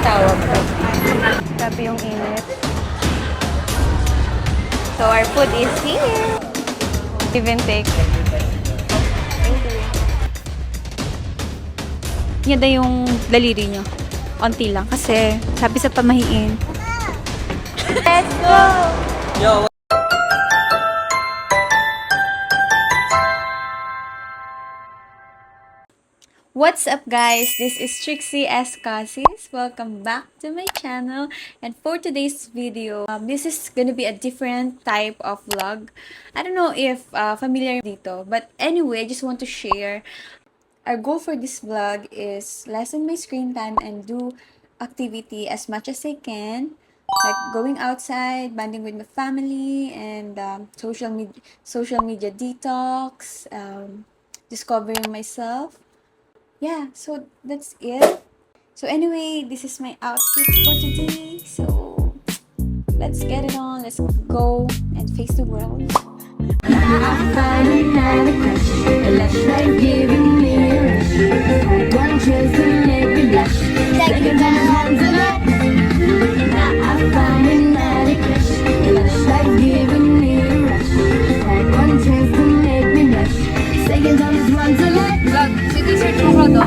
tinatawag ko. Grabe yung init. So, our food is here. Give and take. Thank you. Yan na yung daliri nyo. Onti lang. Kasi, sabi sa pamahiin. Let's go! Yo, What's up guys? This is Trixie Escasis. Welcome back to my channel. And for today's video, this is gonna be a different type of vlog. I don't know if familiar dito, but anyway, I just want to share. Our goal for this vlog is lessen my screen time and do activity as much as I can. Like going outside, bonding with my family, and social media detox, discovering myself. Yeah, so that's it. So anyway, this is my outfit for today. So let's get it on. Let's go and face the world. I finally had a crush, a lush life giving me a rush. One chance to make me blush, second time's a lot. Now I finally had a crush, a lush life giving me a rush. One chance to make me blush, second time's one's a lot. Vlog, sige search mo ko to.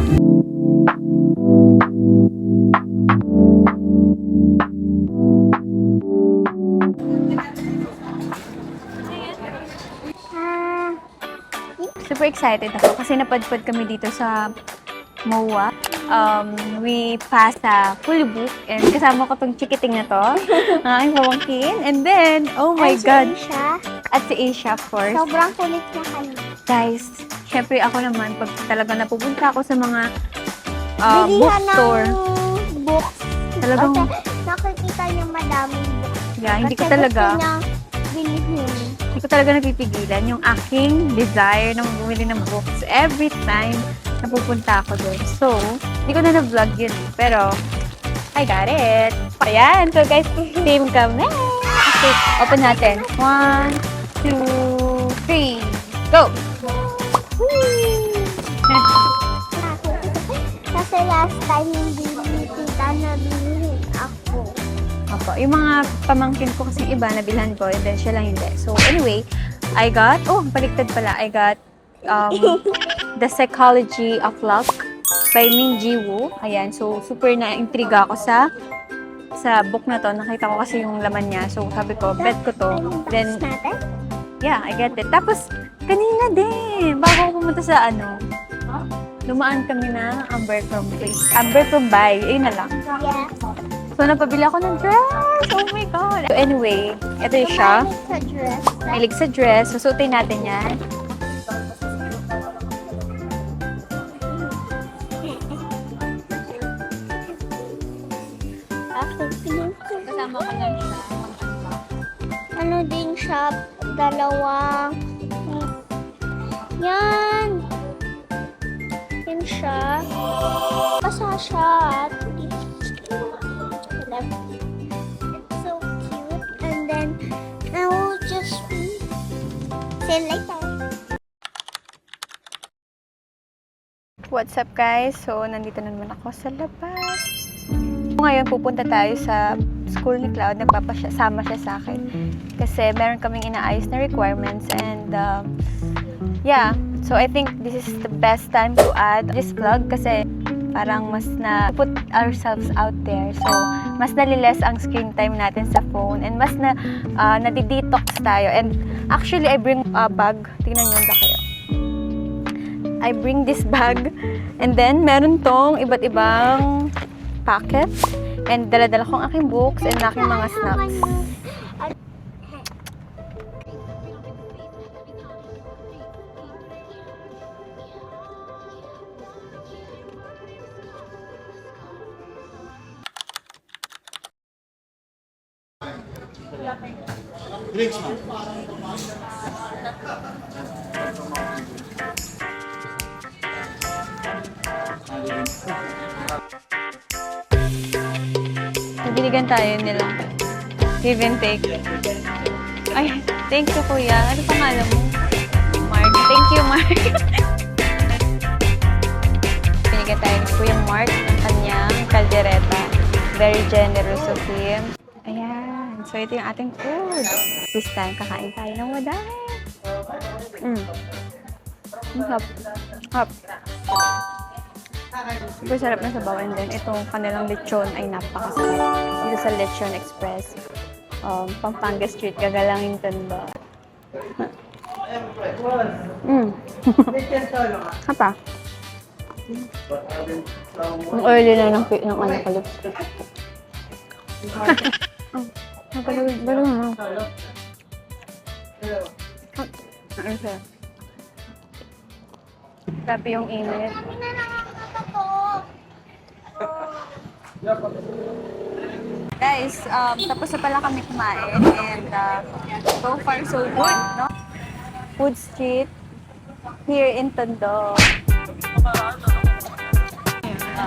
Super excited ako kasi napadpad kami dito sa MOA. We passed sa Fully Book and kasama ko tong chikiting na to, ang aking pamangkin. And then, oh my God! At si Asia, of course. Sobrang kulit niya kayo. Guys, syempre ako naman, pag talaga napupunta ako sa mga Bilihan bookstore, ng books. talagang, Kasi nakikita niya madaming books. yeah, hindi ko Kasi talaga, gusto niya bilhin. hindi ko talaga napipigilan yung aking desire na bumili ng books every time na pupunta ako doon. So, hindi ko na na-vlog yun eh. Pero, I got it. Ayan. So, guys, team kami. Okay, open natin. 1, 2, 3, go! Kasi last time hindi kita na bilhin ako. Opo. Yung mga pamangkin ko kasi iba, nabilhan ko, and then siya lang hindi. So, anyway, I got, baliktad pala, I got The Psychology of Luck by Ming Ji Woo. Ayan, so super na-intriga ako sa book na to. Nakita ko kasi yung laman niya. So, sabi ko, bet ko to. Then, Natin? yeah, I get it. Tapos, kanina din, bago ako pumunta sa dumaan kami na Amber from Bay. Ayun na lang. Yes. So, napabili ako ng dress. Oh my God. So, anyway, ito yung siya. Sa dress. Mahilig sa dress. Susutin natin yan. Ako, piling ko. Kasama ko lang siya. Ano din siya, dalawang. Yan. Yan siya. Basa siya. It's so cute. And then, I will just say later. What's up guys? So, nandito na naman ako sa labas. Ngayon, pupunta tayo sa school ni Cloud. Nagpapasama siya sa akin. Kasi meron kaming inaayos na requirements and yeah. So, I think this is the best time to add this vlog kasi parang mas na put ourselves out there. So, mas naliles ang screen time natin sa phone and mas nadi-detox tayo. And actually, I bring a bag. Tingnan nyo, kayo. I bring this bag and then meron tong iba't ibang packet and dala-dala kong aking books and aking mga snacks. drinks man. Binigyan tayo nila. Give and take. Ay, thank you kuya. Ano pangalan mo? Mark. Thank you, Mark. Binigyan tayo ni Kuya Mark ng kanyang kaldereta. Very generous of him. Ayan. So, ito yung ating food. This time, kakain tayo ng madami. Hap. Hap. Super sarap na sabaw. And then, itong kanilang lechon ay napakasarap. Dito sa Lechon Express. Pampanga Street, Gagalangin Tondo. Apa? Ang early na ng ano ko lips. Balong na. Ano siya? Grabe yung init. Guys, tapos na pala kami kumain and so far so good, no? Food Street here in Tondo.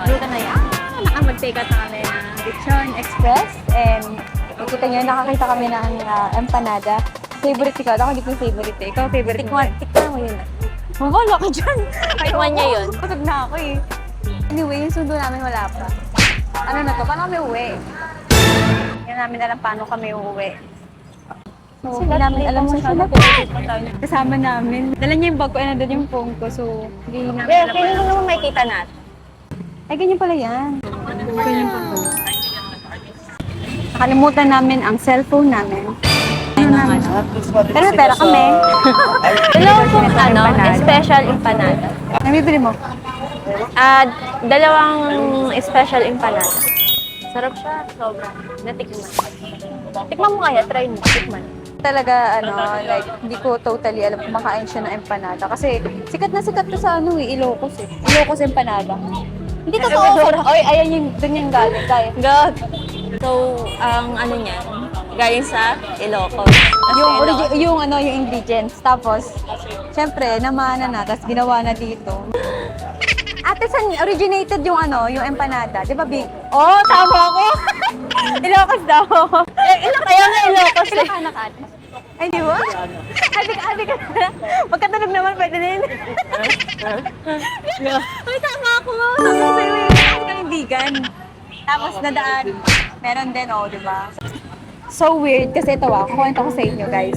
Dito na yan. Mag-take out na kami ng Lechon Express and nakita nyo, nakakita kami ng empanada. Favorite ko. Ako hindi ko favorite eh. Ikaw favorite mo. Tikman mo yun. Mawala ka dyan. Tikman niya yun. Kusog na ako eh. Anyway, yung sundo namin wala pa. Ano na to? Paano kami uwi? Hindi namin alam paano kami uuwi. So, hindi namin alam sa sila. Kasama namin. Dala niya yung bag ko, nandun yung phone ko. So, hindi namin alam. Kaya mo naman makikita natin. Ay, ganyan pala yan. Ganyan pala. Nakalimutan namin ang cellphone namin. Pero may pera kami. Dalawa pong special empanada. Nabibili mo? Dalawang special empanada. Sarap siya, sobra. Natikman. Tikman mo kaya, try mo, tikman. Talaga, like, hindi ko totally alam kung makain siya ng empanada. Kasi sikat na sikat to sa Ilocos eh. Ilocos empanada. Hindi totoo. Oy, ayan yung, dun yung galing. God. So, ang ano niya, galing sa Ilocos. Yung ingredients. Tapos, syempre, namana na, tapos ginawa na dito. Ate, saan originated yung yung empanada? Di ba, Big? Oh, tama ako! Ilocos daw. Kaya nga Ilocos eh. Anak ate. Ay, di ba? Ate ka na. Magkatunog naman, pwede din. Ay, tama ako. Sabi ko sa'yo, yung kaming vegan. Tapos nadaan. Meron din, di ba? So weird kasi ito kukwento ko sa inyo, guys.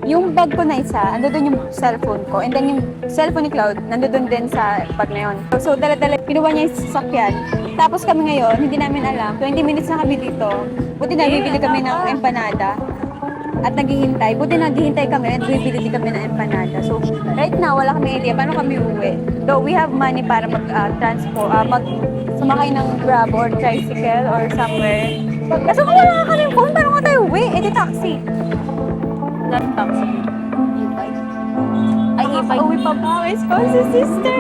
Yung bag ko na isa, andun yung cellphone ko. And then yung cellphone ni Cloud, nandun din sa bag na yun. So dala-dala, pinuha niya yung sasakyan. Tapos kami ngayon, hindi namin alam, 20 minutes na kami dito. Buti na bibili kami ng empanada. At naghihintay. Buti naghihintay kami at bibili kami ng empanada. So right now, wala kami idea paano kami uwi. Though we have money para sumakay ng Grab or tricycle or somewhere. Kasi kung wala ka rin phone, paano ka tayo uwi? Eh di taxi. Not taxi. E-bike. Ay, e-bike. Uwi pa ba? My spouse's sister.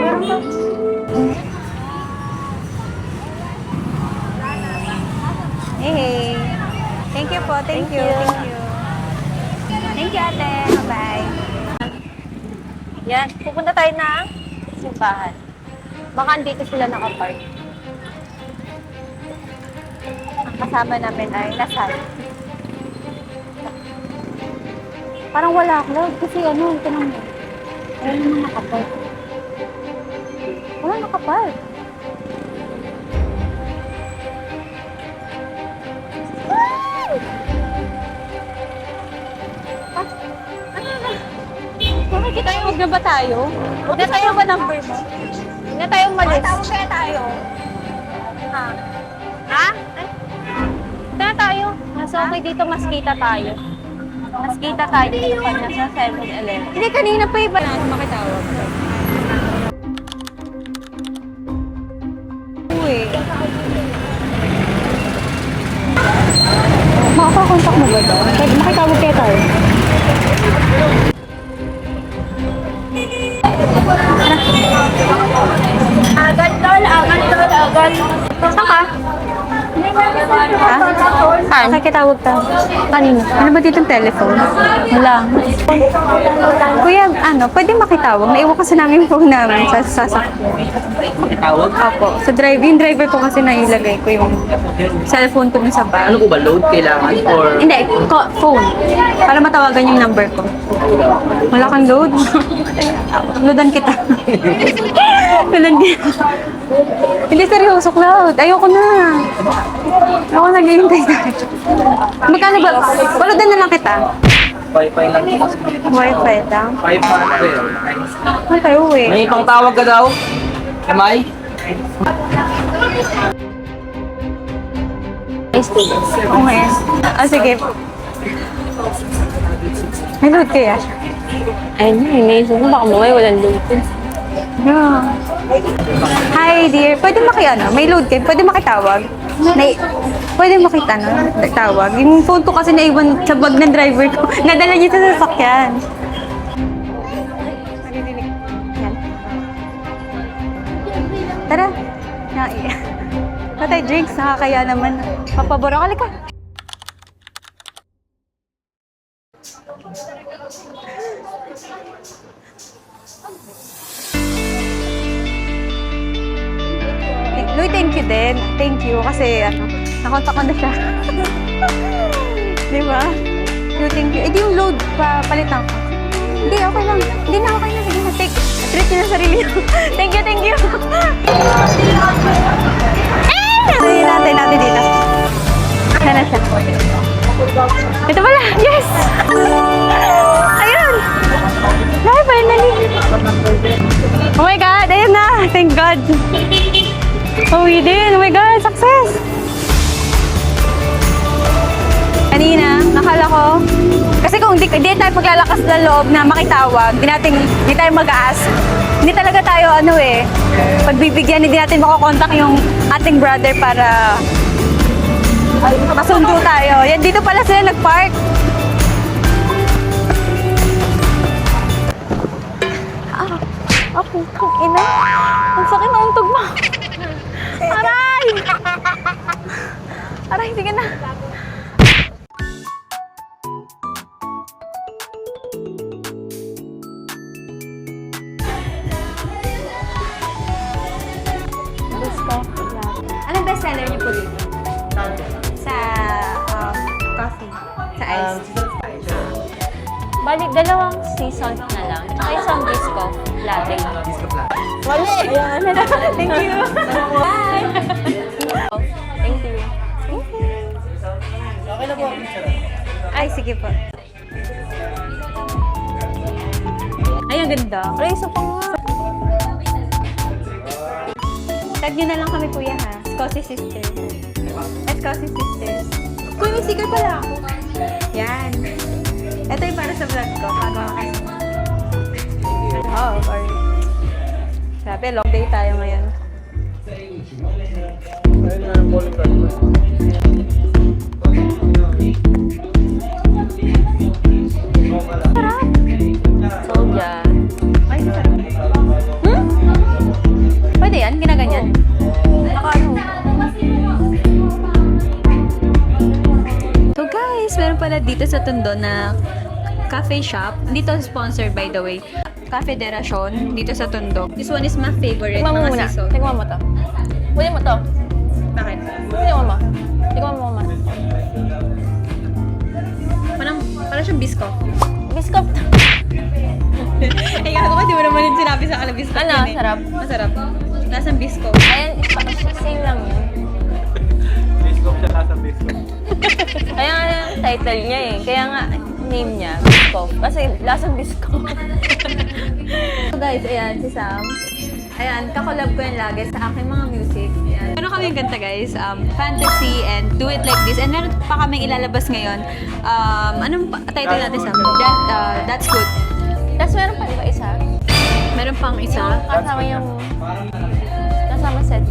Hey. Thank you po. Thank you. Thank you, ate. Bye-bye. Yan, pupunta tayo ng simbahan. Baka dito sila nakapark. Ang kasama namin ay Lasal. Parang wala Cloud kasi tinang mo. Wala naman nakapark. Wala nakapark. Makikita yung huwag na ba tayo? Huwag na tayo ba number mo? Huwag na tayo umalis. Tawag kaya tayo. Ha? Huwag na tayo. Mas okay dito, mas kita tayo. Mas kita tayo dito pag nasa 7-Eleven. Hindi, kanina pa iba na makitawag. Uy. Makakakontak mo ba doon? Makitawag kaya tayo. Agad. Saan ka? Ha? Nakikitawag tayo. Kanino? Ano ba dito yung telephone? Wala. Kuya, pwede makitawag? Naiwan kasi namin yung phone namin sa sasakyan. Makitawag? Opo. Yung driver ko kasi nailagay ko yung cellphone ko sa bag. Ano ko ba? Load kailangan? Or Hindi, phone. Para matawagan yung number ko. Wala kang load. Loadan kita. Loadan kita. Hindi seryoso, Cloud. Ayoko na. Ako naghihintay tayo. Magkano ba? Pulutan na lang kita. Wi-Fi lang. Wi-Fi lang. 500. Ano tayo eh? May pang tawag ka daw? Kamay? Okay. Ah, sige. May load kaya siya? Ayun na, iniisip ko baka mamaya walang load. Yeah. Hi dear, pwede may load kayo, pwede makitawag? Pwede makita tawag. Yung phone ko kasi naiwan sa bag ng driver ko. Nadala niya sa sasakyan. Maririnig. Yan. Tara. Patay drinks, nakakaya naman. Papaboro ka, lika. Louie, thank you din. Thank you kasi nakontak ko na siya. Di ba? Thank you. Eh, di yung load pa palitan ko. Hindi, okay lang. Hindi na, okay na. Sige na, take. Treat niyo na sarili niyo. Thank you, thank you. Sabihin natin dito. Sana siya. Ito pala. Yes! Ayun! Ay, finally. Oh my God, ayun na. Thank God. Oh, we did. Oh my God, success! Kanina, nakala ko, kasi kung di tayo paglalakas ng loob na makitawag, di tayo mag-ask, hindi talaga tayo pagbibigyan, hindi natin makokontak yung ating brother para masundo tayo. Yan, dito pala sila nag-park. Ako, ina. Ang sakit na untog mo. Aray! Aray, sige na. Anong bestseller niyo po dito? Sa coffee. Sa ice. Balik, dalawang sea salt na lang. Tsaka isang bisco latte. Wala! Ayan. Thank you. Bye! Thank you. Okay na po. Ay, sige po. Ay, ang ganda. Ay, isa pa nga. Tag nyo na lang kami, kuya, ha? Scotty Sisters. Scotty Sisters. Kuya, may sticker pala ako. Yan. Ito yung para sa vlog ko. Pagawa kasi. Oh, sorry. Grabe, long day tayo ngayon. Soja. Ay, sarap. Pwede yan? Ginaganyan? So guys, meron pala dito sa Tondo na cafe shop. Dito sponsored by the way. Cafe de Racion dito sa Tondo. This one is my favorite. Tingnan mo mga muna. sisal. Tingnan mo to. Pwede mo to. Bakit? Tingnan mo. Tingnan mo, mama. Parang siyang bisko. Biscuit. Eh, ako di mo naman yung sinabi sa akin bisko. Ano? Sarap? Masarap. Lasang bisko. Ayan, same lang yun. Biscoff siya nasa biscoff. Kaya nga yung title niya eh. Kaya nga, name niya, Bisco. Kasi lasang Bisco. So guys, ayan, si Sam. Ayan, kakolab ko yan lagi sa aking mga music. Ayan. Meron kami yung kanta guys, Fantasy and Do It Like This. And meron pa kaming ilalabas ngayon. Anong title natin, Sam? That's Good. Tapos meron pa iba isa. Meron pang isa. Kasama set.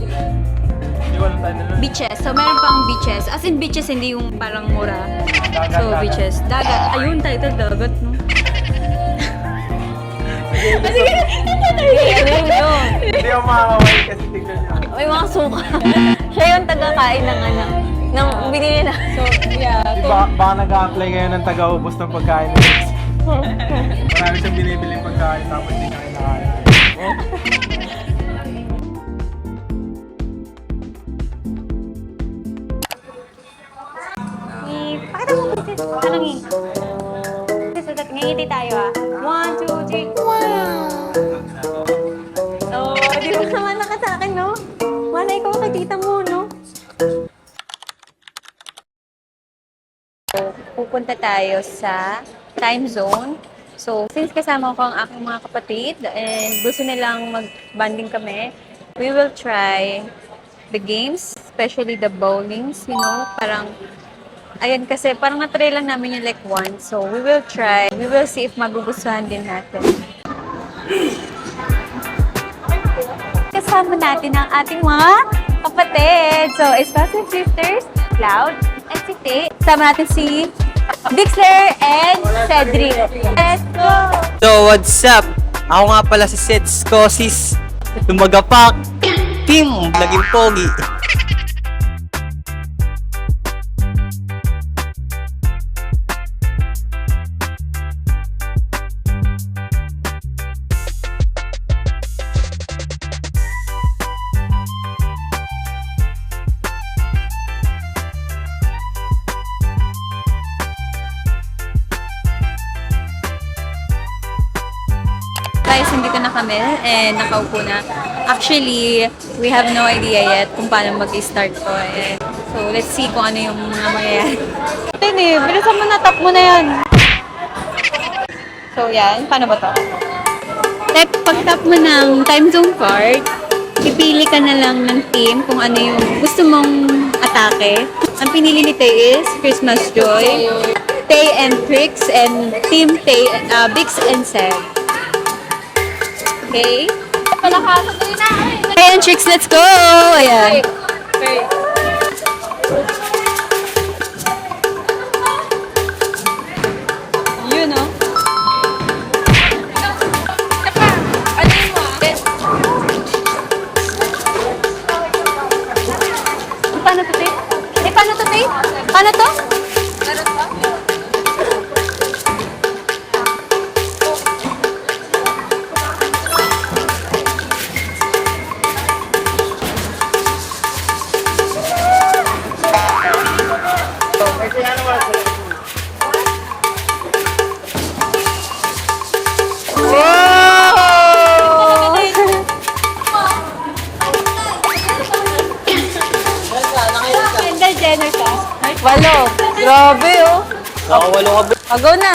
Beaches. So, meron pang beaches. As in beaches, hindi yung parang mura. So, beaches. Dagat. Ayun, title, dagat, no? Sige, Ano yun? Hindi ako makakaway kasi tignan niya. May mga suka. Siya yung taga-kain ng ng binili na. So, yeah. Baka nag-a-apply ngayon ng taga-ubos ng pagkain ni Rex. Marami siyang binibili pagkain tapos hindi na kinakain. Pakita mo, Princess. Anong ngiti? Princess, ngingiti tayo, ah. 1, 2, 3. Wow! Oh, di ba naman naka sa akin, no? Malay ko, makikita mo, no? pupunta tayo sa time zone. So, since kasama ko ang aking mga kapatid and gusto nilang mag-banding kami, we will try the games, especially the bowlings, you know, parang, ayan kasi, parang na-try lang namin yung like one. So, we will try. We will see if magugustuhan din natin. Kasama natin ang ating mga kapatid. So, Escasas Sisters, Cloud, and si Tay. Kasama natin si Dixler and Cedric. Let's go! So, what's up? Ako nga pala si Seds Kosis. Tumagapak. Team, naging pogi. Guys, nandito na kami and nakaupo na. Actually, we have no idea yet kung paano mag-start to. So, let's see kung ano yung mga mangyayari. Tini, bilisan mo na, tap mo na yan. So, yan. Paano ba to? Pag-tap mo ng time zone card, pipili ka na lang ng team kung ano yung gusto mong atake. Ang pinili ni Tay is Christmas Joy, Tay and Trix, and Team Tay, Bix and Seb. Okay? Tay and Trix, let's go! Ayan. You know? Paano to, Tay? Paano to, Tay? Paano to? Kendall Jenner ka. 8. Grabe, oh. Nakawalo ka ba? Agaw na.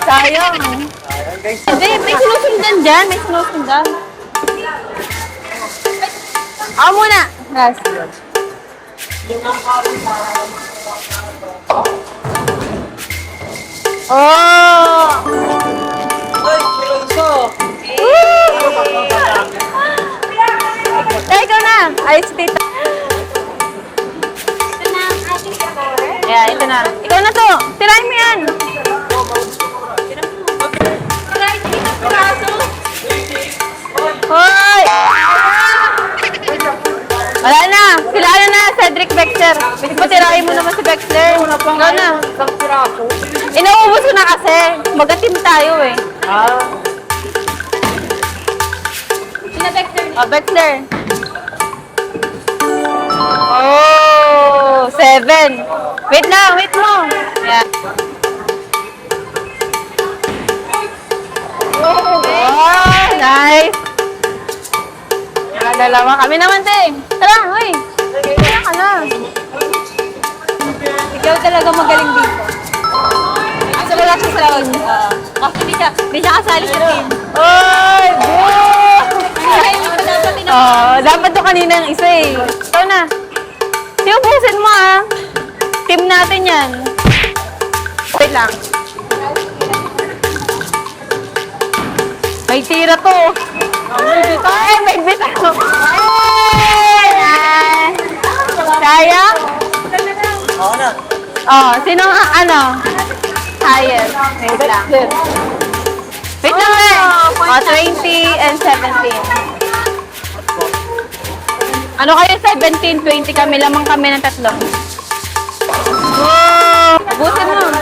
Sayang. Hindi, may sinusundan dyan. May sinusundan. Ako muna. Last. Oh! Tay, ikaw na. Ay, si Tita. Ito na ang ating score. Yeah, ito na. Ikaw na to. Tirahin mo yan. Try dito piraso. Hoy! Wala na. Sila ano na, Cedric Bexler. Kasi po tirahin mo naman si Bexler. Ikaw na. Inaubos ko na kasi. Magatim tayo eh. Sina Vector. Bexler. Oh, 7. Wait lang, wait mo. Yeah. Oh, nice. Dalawa kami naman, te. Tara, hoy. Tara ka na. Ikaw talaga magaling dito. Kasi wala siya sa round. Kasi di siya kasali sa team. Oy, boo! Dapat to kanina yung isa eh. Ikaw na. Tiubusin mo ah. Team natin yan. Wait lang. May tira to. Ay, may bitaw. Ay! Sayang? Ako na. Oh, sino nga ano? Highest. Wait lang. Wait lang eh. Oh, 20 and 17. Ano kayo 17, 20 kami, lamang kami ng 3. Wow! Ubusin mo.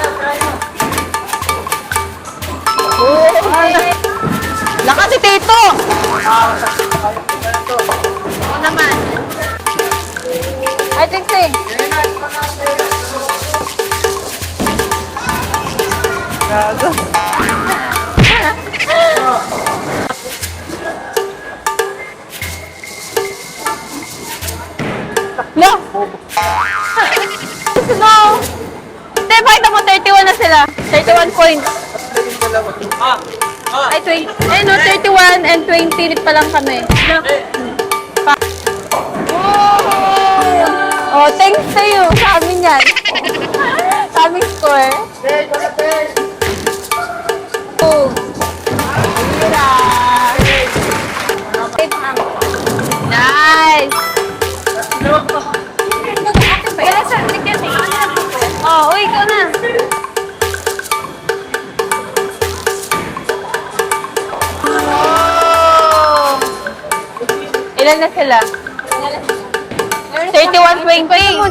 Lakas si Tito! Ako naman. I think so. Gago. Let's go! Hindi, pakita mo, 31 na sila. 31 points. Ay, 20. Eh, no, 31 and 20 pa lang kami. Oh, thanks sa'yo. Sa amin yan. Sa aming score. Oh. Nice! Oh, uy, ikaw na. Oh! Ilan na sila? 31-20.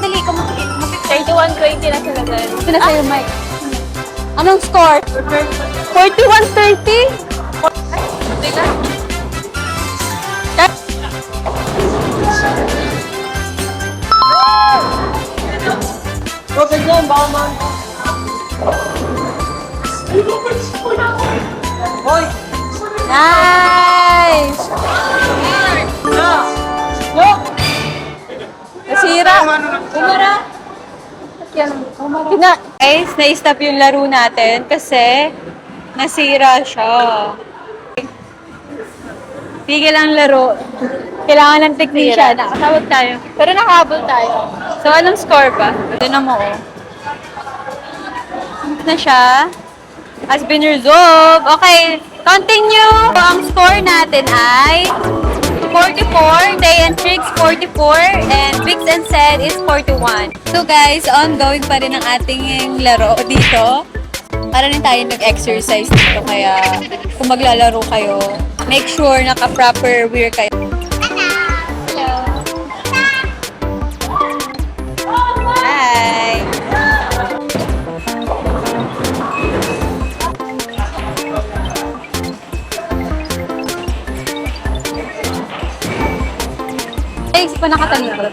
31-20 na sila dahil. Ito na sa'yo, Mike. Anong score? 41-30? Nice! Nasira. Guys, na-stop yung laro natin kasi nasira siya. Tigil ang laro. Kailangan ng technician. Nakasabot tayo. Pero nakahabol tayo. So, anong score ba? Ito na mo, oh. Na siya. Has been resolved. Okay, continue. So, ang score natin ay 44, Day and Tricks 44, and Vix and Said is 41. So guys, ongoing pa rin ang ating laro dito. Para rin tayo nag-exercise dito, kaya kung maglalaro kayo, make sure naka-proper wear kayo. Hi! Thanks pa nakatalikod.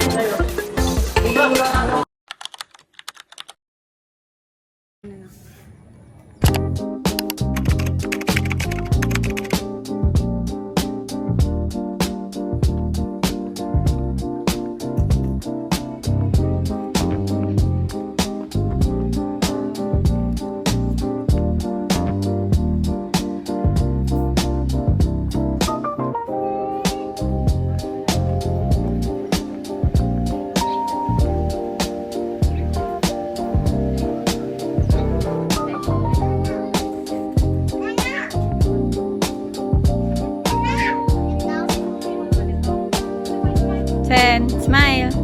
Sen, smile.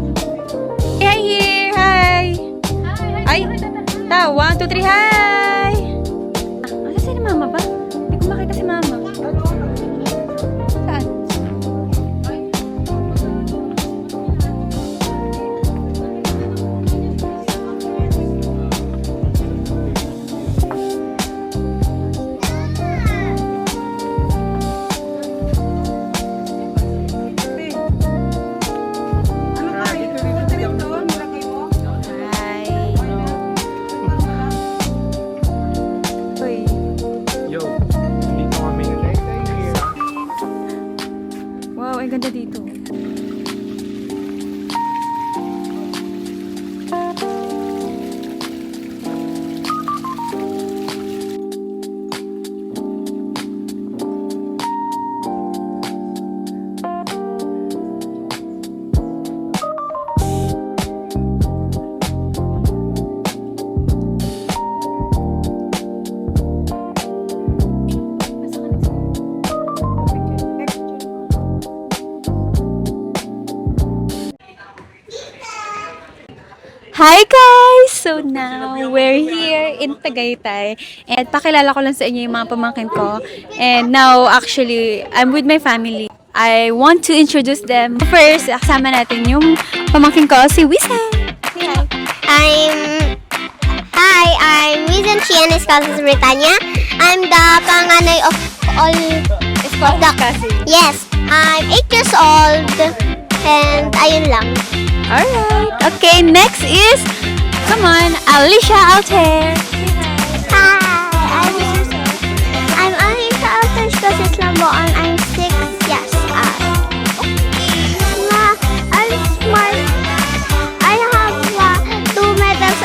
Hi here, hi. Ay, ta, 1, 2, 3, hi. Asa si mama ba? Hindi ko makita si mama. Saan? Yo, dito kami. Wow, ang ganda dito. Hi guys! So now, we're here in Tagaytay. And pakilala ko lang sa inyo yung mga pamangkin ko. And now, actually, I'm with my family. I want to introduce them. First, kasama natin yung pamangkin ko, si Wisan. Say hi. I'm Wizen Chianis Casas Britannia. I'm the panganay of all. Yes, I'm 8 years old. And ayun lang. Alright. Okay, next is, come on, Alicia Alter. Hi, I'm Alicia Alter Casas Lamboan. I'm 6 years old. I'm smart. I have 2 medals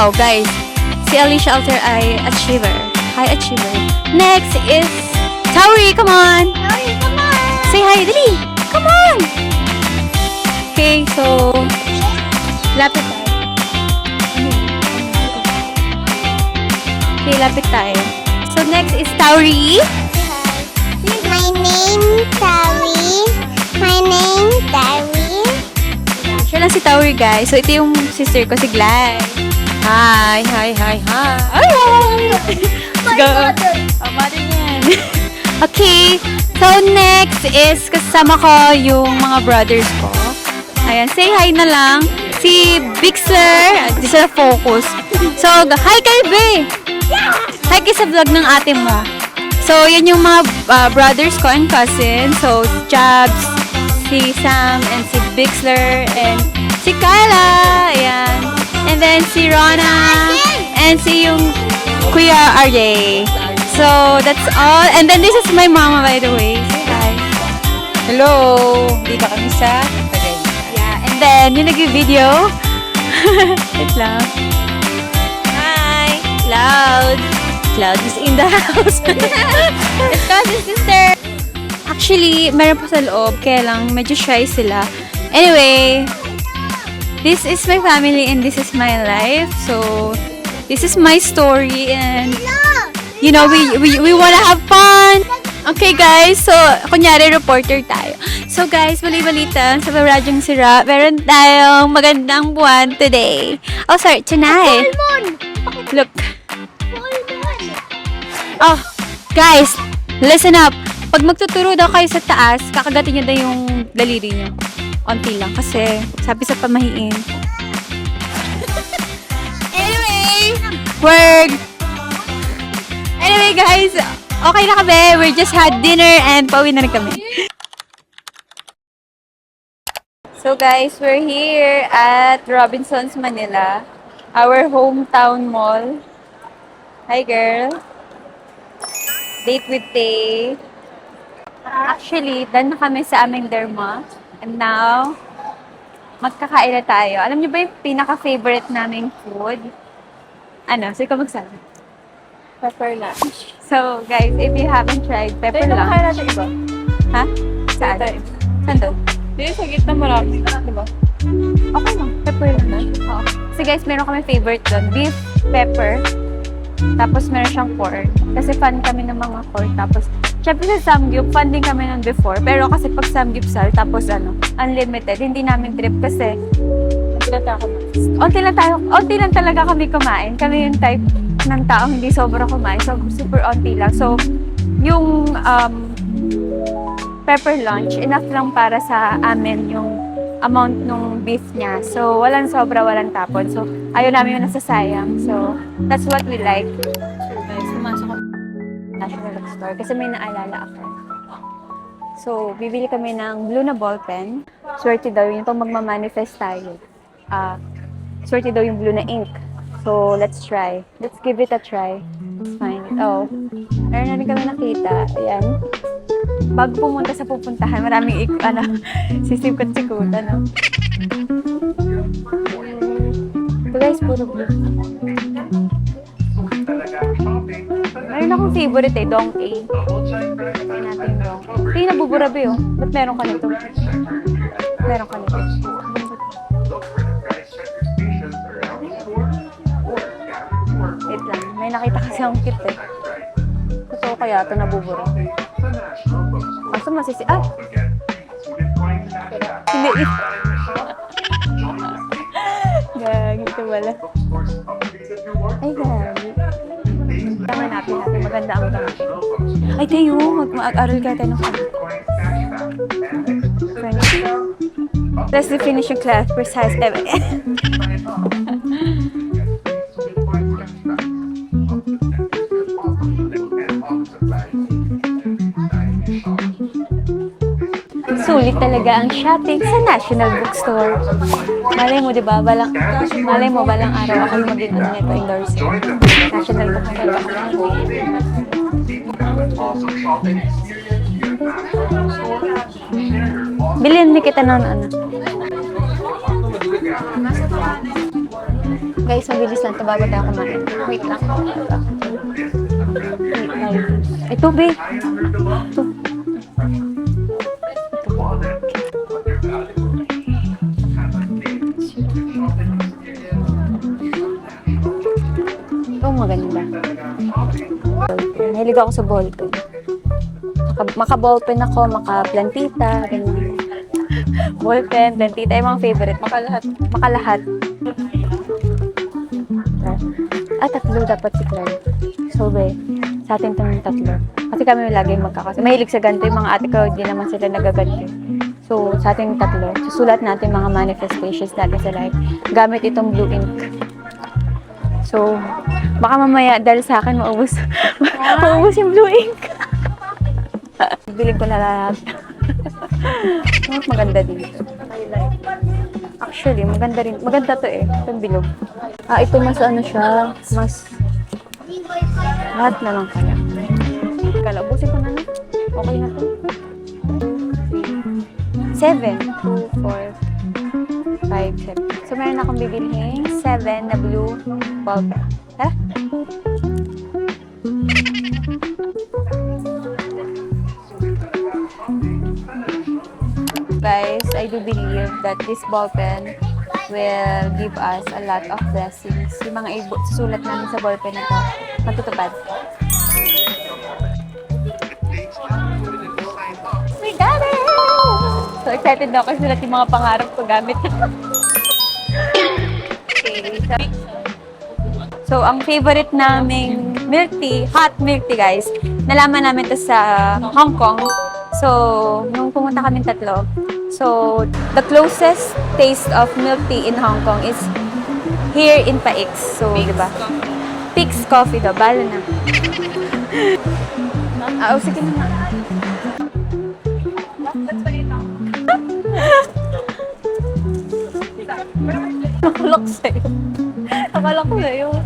Wow, guys. Si Alicia Alter ay achiever. High achiever. Next is Tauri. Come on. Sorry, come on. Say hi, dali. Come on. Okay, so lapit tayo. Okay, lapit tayo. So next is Tauri. My name Tawi. My name Tawi. Siya lang si Tauri, guys. So ito yung sister ko, si Glay. Hi, hi, hi, hi. Ay, go. Oh, mother yan. Okay, so next is kasama ko yung mga brothers ko. Ayan, say hi na lang. Si Bixler, di sila focus. So, hi kayo, be! Hi kayo sa vlog ng ate mo. So, yan yung mga brothers ko and cousins. So, si Jabs, si Sam, and si Bixler, and si Kyla. Ayan. And then si Rona, and si yung Kuya RJ. So, that's all. And then this is my mama, by the way. Say hi. Hello! Dito kami sa Yeah, and then yung nag-video. Wait lang. Hi! Cloud! Cloud is in the house. It's cousin sister. Actually, meron pa sa loob, kaya lang medyo shy sila. Anyway, this is my family and this is my life. So, this is my story and you know, we wanna have fun. Okay guys, so kunyari reporter tayo. So guys, bali-balita sa Radyong Sira, meron tayong magandang buwan today. Oh sorry, tonight. Look. Oh, guys, listen up. Pag magtuturo daw kayo sa taas, kakagatin nyo daw yung daliri nyo. Onti lang, kasi sabi sa pamahiin. Anyway guys, okay na kami. We just had dinner and pauwi na rin kami. So guys, we're here at Robinsons, Manila. Our hometown mall. Hi girl. Date with Tay. Actually, done na kami sa aming derma. And now, magkakain na tayo. Alam niyo ba yung pinaka-favorite naming food? Ano? So, ikaw magsabi. pepper lunch. So, guys, if you haven't tried pepper Tayo lunch. kaya natin iba. Ha? Saan? Tayo. Saan doon? Dito sa gitna marami. Diba? Okay lang. Pepper lang. Oo. So, guys, meron kami favorite doon. Beef, pepper. Tapos, meron siyang corn. Kasi fan kami ng mga corn. Tapos, syempre sa Samgyup, fan din kami nun before. Pero kasi pag Samgyupsal, tapos unlimited, hindi namin trip kasi onti lang talaga kami kumain. Kami yung type ng taong hindi sobra kumain. So, super onti lang. So, yung pepper lunch, enough lang para sa amin yung amount ng beef niya. So, walang sobra, walang tapon. So, ayaw namin yung nasasayang. So, that's what we like. So, guys, pumasok kami sa National Bookstore kasi may naalala ako. So, bibili kami ng blue na ballpen. Swerte daw yun pag magmamanifest tayo. Swerte daw yung blue na ink. So, let's try. Let's give it a try. Let's find it. Oh, meron na rin kami nakita. Ayan. Bago pumunta sa pupuntahan, maraming sisikot-sikot, ano. So guys, puro blue. Meron akong favorite Dong A. Tingnan natin Dong A. Hindi nabuburabi Ba't meron ka nito? Meron ka nito. Wait lang. May nakita kasi akong cute Totoo kaya ito nabubura. Kaso masisi... Hindi. Gagi, ito wala. Ay, gagi. Hanapin natin. Maganda ang dami. Ay, tayo. Mag-aaral ka tayo ng French. Let's finish yung class. Precise ever. Sulit talaga ang shopping sa National Bookstore. Malay mo, di ba? Balang araw ako yung maging nito endorser. National Bookstore. Bilhin ni kita ng Guys, mabilis lang ito bago tayo kumain. Wait lang. Ito, be. Ito. Ito, maganda. Mahilig ako sa ballpen. Maka-ballpen ako, maka-plantita, ganyan. Ballpen, plantita, yung mga favorite. Makalahat. Makalahat. Tatlo dapat si Claire. So, sa atin itong tatlo. Kasi kami lagi magkakasama. Mahilig sa ganito. Yung mga ate ko, hindi naman sila nagaganto. So, sa ating tatlo, susulat natin mga manifestations natin sa life. Gamit itong blue ink. So, baka mamaya, dahil sa akin, maubos yung blue ink. Biling ko na lahat. Mas maganda dito. Actually, maganda rin. Maganda to eh. Itong bilog. Ito mas ano siya. Mas... Lahat na lang kaya. Kala, ubusin ko na na. Okay na to. 7, 2, 4, 5, 7. So, meron akong bibilhin 7 na blue ballpen. Tara! Guys, I do believe that this ballpen will give us a lot of blessings. Yung mga susulat namin sa ballpen na to, matutupad. We got it! So excited na ako sulat yung mga pangarap ko gamit. Okay. So, ang favorite naming milk tea, hot milk tea guys, nalaman namin to sa Hong Kong. So, nung pumunta kami tatlo, so, the closest taste of milk tea in Hong Kong is here in Paix. So, di ba? Paix Coffee daw. Bala na. Sige na nga. Nakulok sa'yo. Akala ko na yun.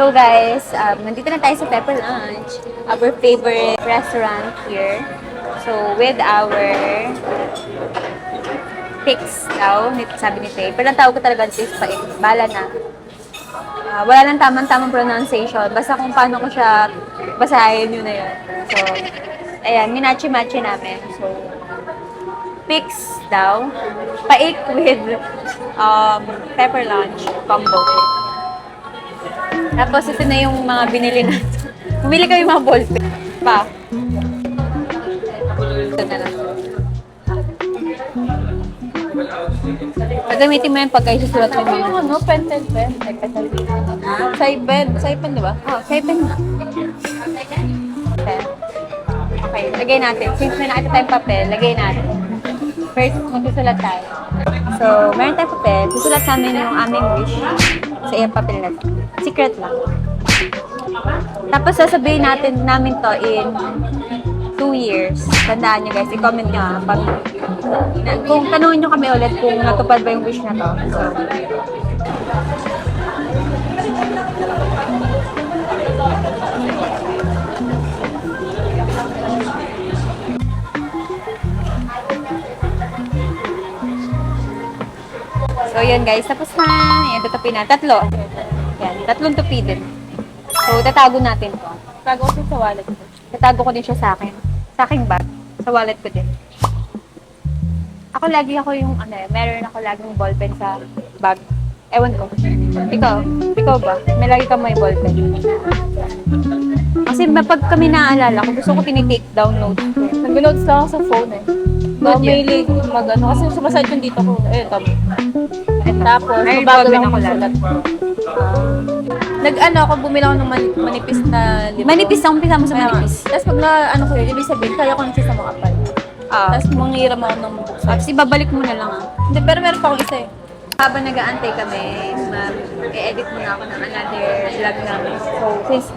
So guys, nandito na tayo sa Pepper Lunch, our favorite restaurant here. So with our Paix daw, sabi ni Tay. Pero ang tawag ko talaga is Paix. Bala na. Wala nang tamang pronunciation. Basta kung paano ko siya basahin, yun na yun. So, ayan, minachi-machi namin. So, Paix daw. Paix with Pepper Lunch combo. Tapos ito na yung mga binili natin. Bumili kami mga ballpen. Pa. Ito na lang. Pagamitin mo yan pagka isusulat mo. Yung ano, pen. Saipen, di ba? Saipen na. Okay, lagay natin. Since may nakita tayong papel, lagay natin. First, magsusulat tayo. So, meron tayong papel. Susulat namin yung aming wish sa iyong papel na to. Secret lang. Tapos, sasabihin namin to in 2 years. Tandaan nyo guys, i-comment nyo kung tanungin nyo kami ulit kung natupad ba yung wish na to. So, So, yun guys. Tapos na. Ayan, tutupin na. Tatlo. Yan. Tatlong tupi din. So, tatago natin to. Tago ko sa wallet ko. Tatago ko din siya sa akin. Sa aking bag. Sa wallet ko din. Ako yung meron ako laging ballpen sa bag. Ewan ko. Ikaw ba? May lagi ka may ballpen. Kasi pag kami naaalala ko, gusto ko tinitake down notes ko. Nag-notes lang ako sa phone eh. Good yun. May mag-ano. Kasi sumasayad yung dito ko. Ito. Tapos, May bago ballpen lang ako ako lang. sulat. Ako, bumili ako ng manipis na libro. Manipis ang umpisa mo sa manipis. Tapos pag ko yun, ibig sabihin, kaya ko nagsisa mga kapal. Tapos mangiram ako ng buksa. Tapos ibabalik mo na lang. Hindi, pero meron pa akong isa eh. Habang nag-aantay kami, i-edit muna ako ng another vlog namin. So, since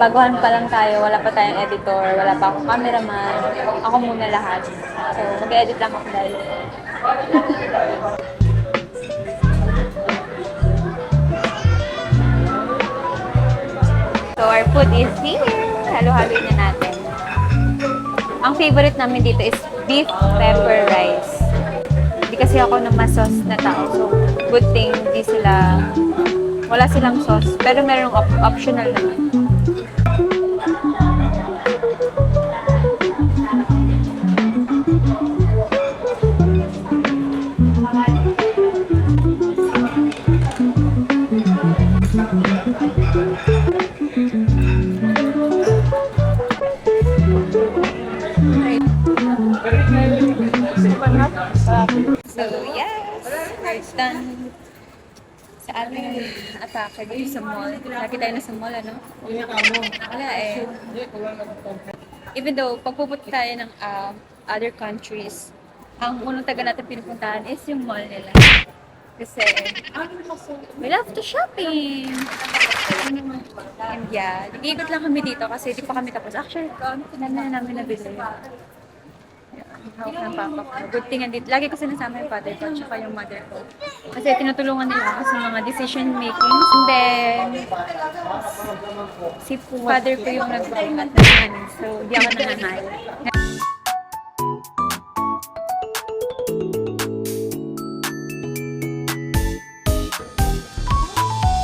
baguhan pa lang tayo, wala pa tayong editor, wala pa akong cameraman, ako muna lahat. So, mag-edit lang ako dahil. So, our food is here. Halo-haloin na natin. Ang favorite namin dito is beef pepper rice. Hindi kasi ako ng mas-sauce na tao. So, good thing wala silang sauce. Pero merong optional naman. So, yes! We're done sa aming atake dito sa mall. Lagi tayo na sa mall, ano? Wala eh. Even though, pag pupunta tayo ng other countries, ang unang taga natin pinupuntahan is yung mall nila. Kasi, we love to shopping! And yeah, nag-iikot lang kami dito kasi di pa kami tapos. Actually, na namin nabili. Hawak ng papa ko. Good thing andito. Lagi ko sinasama yung father ko at saka yung mother ko. Kasi tinutulungan nila ako sa mga decision making. And then, si father ko yung nag-buhat ng namin. So, di ako nangangayo.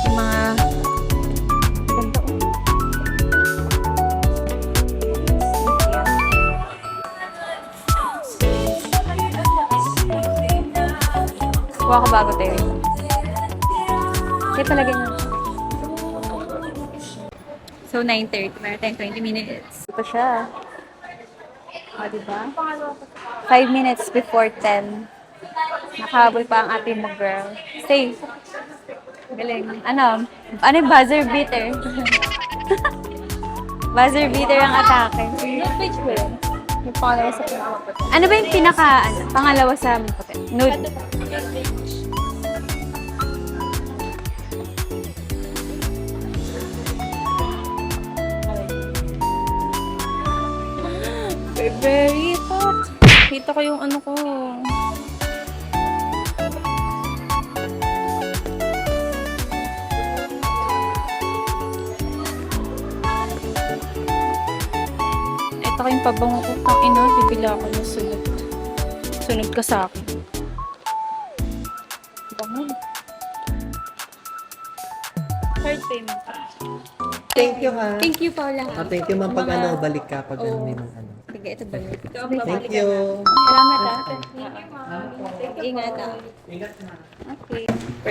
Yung mga ganda ko. Kuha ko bago tayo. Kaya talaga nyo. So, 9:30. Meron tayong 20 minutes. Ito siya. O, diba? 5 minutes before 10. Nakahabol pa ang ating mga girl. Stay. Galing. Ano yung buzzer beater? Buzzer beater ang atake. Page ko yun. Yung pangalawa sa pinakaputi. Ano ba yung pangalawa sa puti? Nude. Very hot. Kita ko yung ano ko. Ito ko yung pabango ko. Ang ina, bibila ako ng sunod. Sunod ka sa akin. Bango. Third payment. Thank you, ha. Thank you, Paula. Thank you, ma'am. Pag balik ka, pag may mga ano. Sige, ito ba yun? Thank you. Salamat Ingat Okay.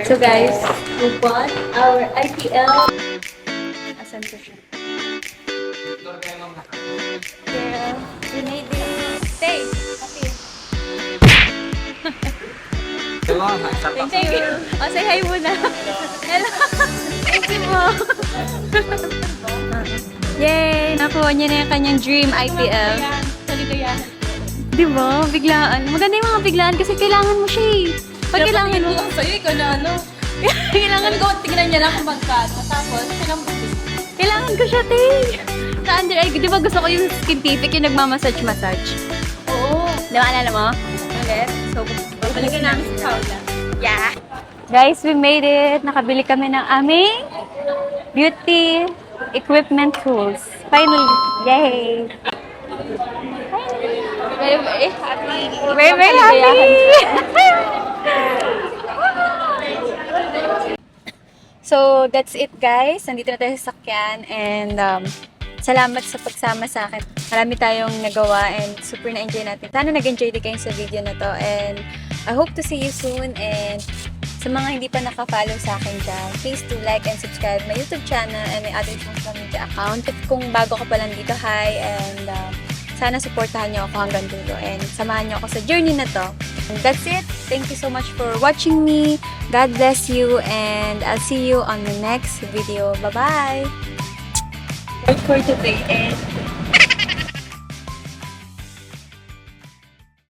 So guys, we bought our IPL. Asan ko siya? Girl, we made it. Stay. Okay. Thank you. Oh, say hi muna. Hello. Thank you mo. Yay! Nakuha niya na yung kanyang dream IPL. Kaligayahan. Di ba? Biglaan. Maganda yung mga biglaan kasi kailangan mo siya eh. Pag kailangan mo. Lang sa'yo, ikaw na ano. Kailangan ko, tignan niya lang kung magkano. Tapos, Kailangan ko siya, te. Sa under eye, di ba gusto ko yung scientific, yung nagmamassage-massage? oo. Di ba, alala mo? Ulit. So, Balikan namin si Paula. yeah. Guys, we made it. Nakabili kami ng aming beauty equipment tools. Finally. Yay! Very, very happy. Very, very happy! So, that's it guys. Nandito na tayo sa sakyan and salamat sa pagsama sa akin. Marami tayong nagawa and super na-enjoy natin. Sana nag-enjoy din kayo sa video na to and I hope to see you soon and sa mga hindi pa naka-follow sa akin dyan, please do like and subscribe my YouTube channel and my other social media account. At kung bago ka pa lang dito, hi and sana supportahan niyo ako hanggang dulo and samahan niyo ako sa journey na to. And that's it. Thank you so much for watching me. God bless you and I'll see you on the next video. Bye-bye! For today and